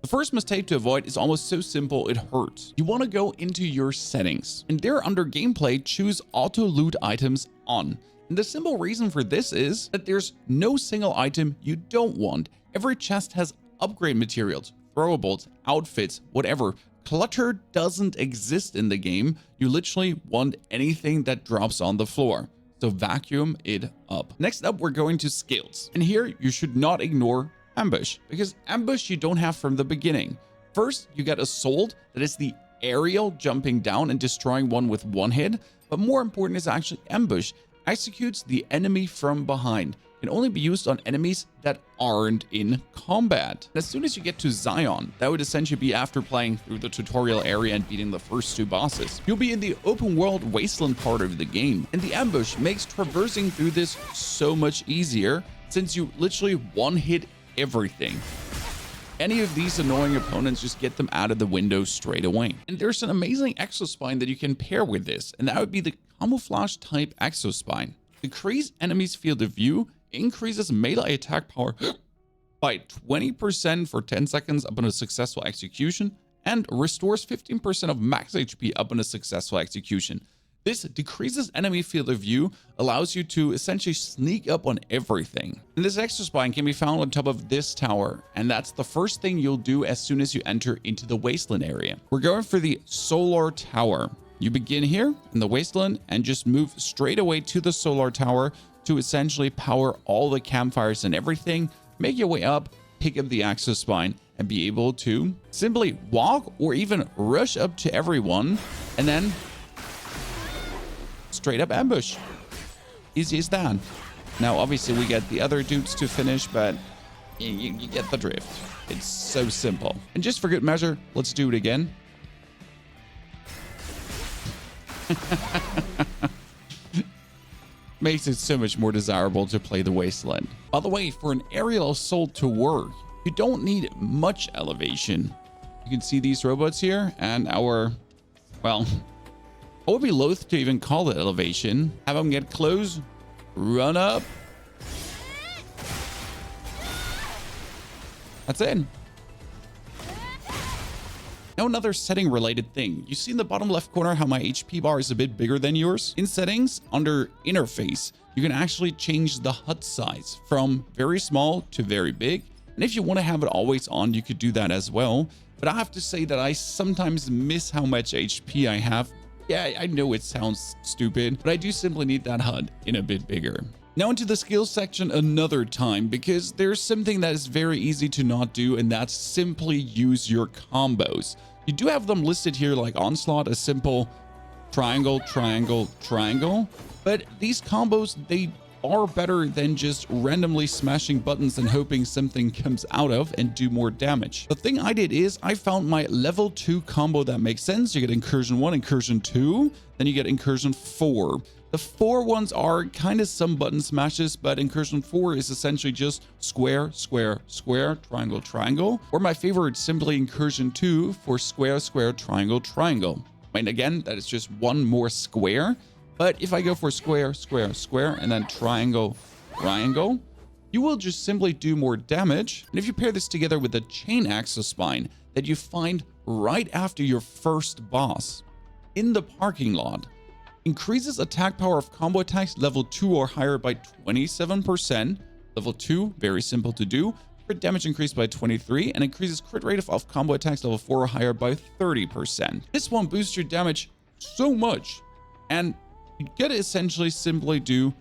The first mistake to avoid is almost so simple it hurts. You want to go into your settings, and there under gameplay, choose auto loot items on. And the simple reason for this is that there's no single item you don't want. Every chest has upgrade materials, throwables, outfits, whatever. Clutter doesn't exist in the game. You literally want anything that drops on the floor. So vacuum it up. Next up, we're going to skills. And here you should not ignore ambush, because ambush you don't have from the beginning. First, you get assault, that is the aerial jumping down and destroying one with one hit. But more important is actually ambush. Executes the enemy from behind. Can only be used on enemies that aren't in combat. As soon as you get to Zion, that would essentially be after playing through the tutorial area and beating the first 2 bosses. You'll be in the open world wasteland part of the game, and the ambush makes traversing through this so much easier since you literally one-hit everything. Any of these annoying opponents, just get them out of the window straight away. And there's an amazing exospine that you can pair with this, and that would be the camouflage type exospine. Decrease enemies' field of view, increases melee attack power by 20% for 10 seconds upon a successful execution, and restores 15% of max HP upon a successful execution. This decreases enemy field of view, allows you to essentially sneak up on everything. And this extra spine can be found on top of this tower, and that's the first thing you'll do as soon as you enter into the wasteland area. We're going for the solar tower. You begin here in the wasteland and just move straight away to the solar tower to essentially power all the campfires and everything. Make your way up, pick up the access spine, and be able to simply walk or even rush up to everyone and then straight up ambush. Easy as that. Now obviously we get the other dudes to finish, but you get the drift. It's so simple. And just for good measure, let's do it again. Makes it so much more desirable to play the wasteland. By the way, for an aerial assault to work, you don't need much elevation. You can see these robots here and our, well, I would be loath to even call it elevation. Have them get close, run up. That's it. Now another setting related thing. You see in the bottom left corner how my HP bar is a bit bigger than yours? In settings, under interface, you can actually change the HUD size from very small to very big. And if you want to have it always on, you could do that as well. But I have to say that I sometimes miss how much HP I have. Yeah, I know it sounds stupid, but I do simply need that HUD in a bit bigger. Now into the skills section another time, because there's something that is very easy to not do, and that's simply use your combos. You do have them listed here like Onslaught, a simple triangle, triangle, triangle, but these combos, they are better than just randomly smashing buttons and hoping something comes out of and do more damage. The thing I did is I found my level 2 combo that makes sense. You get incursion 1, incursion 2, then you get incursion 4. The 4 ones are kind of some button smashes, but incursion 4 is essentially just square, square, square, triangle, triangle. Or my favorite, simply incursion 2 for square, square, triangle, triangle. And again, that is just one more square. But if I go for square, square, square, and then triangle, triangle, you will just simply do more damage. And if you pair this together with the chain axis spine that you find right after your first boss in the parking lot, increases attack power of combo attacks level 2 or higher by 27%. Level 2, very simple to do. Crit damage increased by 23 and increases crit rate of combo attacks level 4 or higher by 30%. This one boosts your damage so much, and you gotta essentially simply do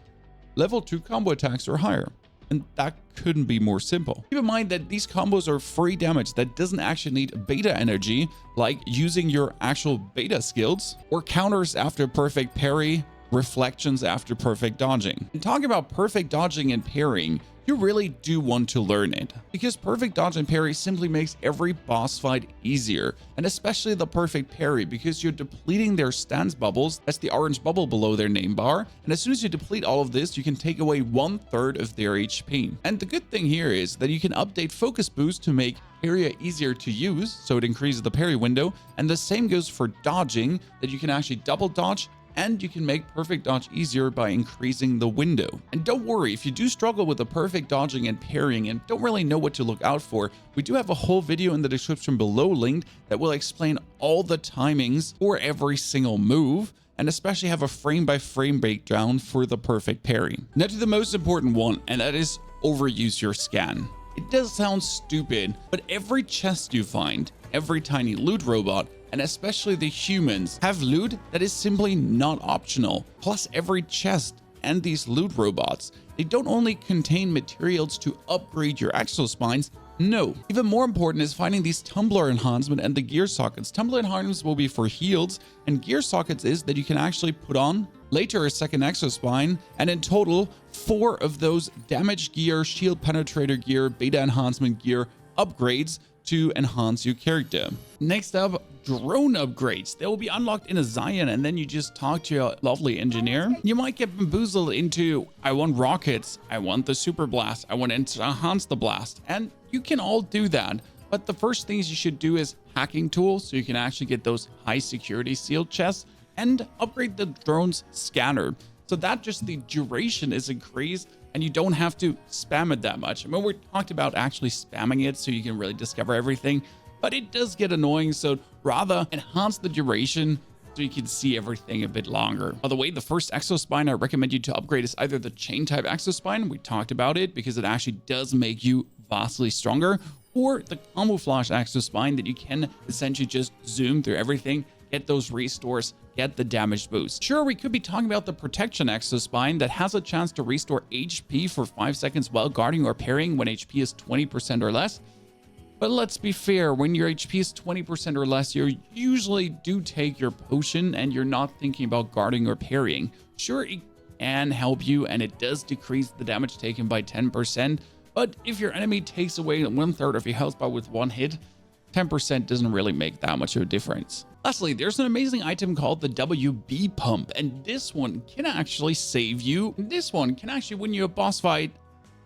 level 2 combo attacks or higher. And that couldn't be more simple. Keep in mind that these combos are free damage that doesn't actually need beta energy, like using your actual beta skills, or counters after perfect parry, reflections after perfect dodging. And talking about perfect dodging and parrying, you really do want to learn it, because perfect dodge and parry simply makes every boss fight easier, and especially the perfect parry, because you're depleting their stance bubbles. That's the orange bubble below their name bar, and as soon as you deplete all of this, you can take away 1/3 of their HP. And the good thing here is that you can update focus boost to make area easier to use, so it increases the parry window, and the same goes for dodging, that you can actually double dodge and you can make perfect dodge easier by increasing the window. And don't worry, if you do struggle with the perfect dodging and parrying and don't really know what to look out for, we do have a whole video in the description below linked that will explain all the timings for every single move, and especially have a frame-by-frame breakdown for the perfect parry. Now to the most important one, and that is overuse your scan. It does sound stupid, but every chest you find, every tiny loot robot, and especially the humans, have loot that is simply not optional. Plus every chest and these loot robots, they don't only contain materials to upgrade your exospines. No, even more important is finding these tumbler enhancement and the gear sockets. Tumbler enhancements will be for heals, and gear sockets is that you can actually put on later a second exospine, and in total 4 of those damage gear, shield penetrator gear, beta enhancement gear upgrades to enhance your character. Next up, drone upgrades. They will be unlocked in a Zion, and then you just talk to your lovely engineer. You might get bamboozled into, I want rockets, I want the super blast, I want to enhance the blast, and you can all do that. But the first things you should do is hacking tools, so you can actually get those high security sealed chests, and upgrade the drone's scanner, so that just the duration is increased and you don't have to spam it that much. I mean, we talked about actually spamming it so you can really discover everything, but it does get annoying, so rather enhance the duration so you can see everything a bit longer. By the way, the first exospine I recommend you to upgrade is either the chain type exospine, we talked about it because it actually does make you vastly stronger, or the camouflage exospine that you can essentially just zoom through everything, get those restores, get the damage boost. Sure, we could be talking about the protection exospine that has a chance to restore HP for 5 seconds while guarding or parrying when HP is 20% or less. But let's be fair, when your HP is 20% or less, you usually do take your potion and you're not thinking about guarding or parrying. Sure, it can help you and it does decrease the damage taken by 10%, but if your enemy takes away 1/3 of your health bar with one hit, 10% doesn't really make that much of a difference. Lastly, there's an amazing item called the WB pump, and this one can actually save you. This one can actually win you a boss fight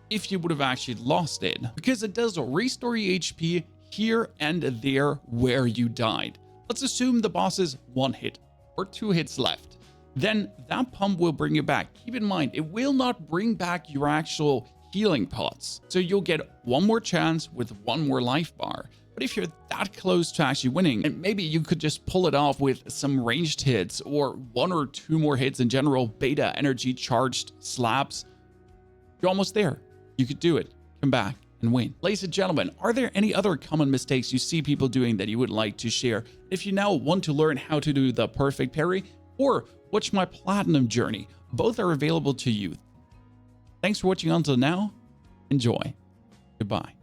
if you would have actually lost it, because it does restore your HP here and there where you died. Let's assume the boss is 1 hit or 2 hits left. Then that pump will bring you back. Keep in mind, it will not bring back your actual healing pots. So you'll get one more chance with 1 more life bar. But if you're that close to actually winning, and maybe you could just pull it off with some ranged hits or 1 or 2 more hits in general, beta energy charged slaps, you're almost there. You could do it. Come back and win. Ladies and gentlemen, are there any other common mistakes you see people doing that you would like to share? If you now want to learn how to do the perfect parry or watch my platinum journey, both are available to you. Thanks for watching until now. Enjoy. Goodbye.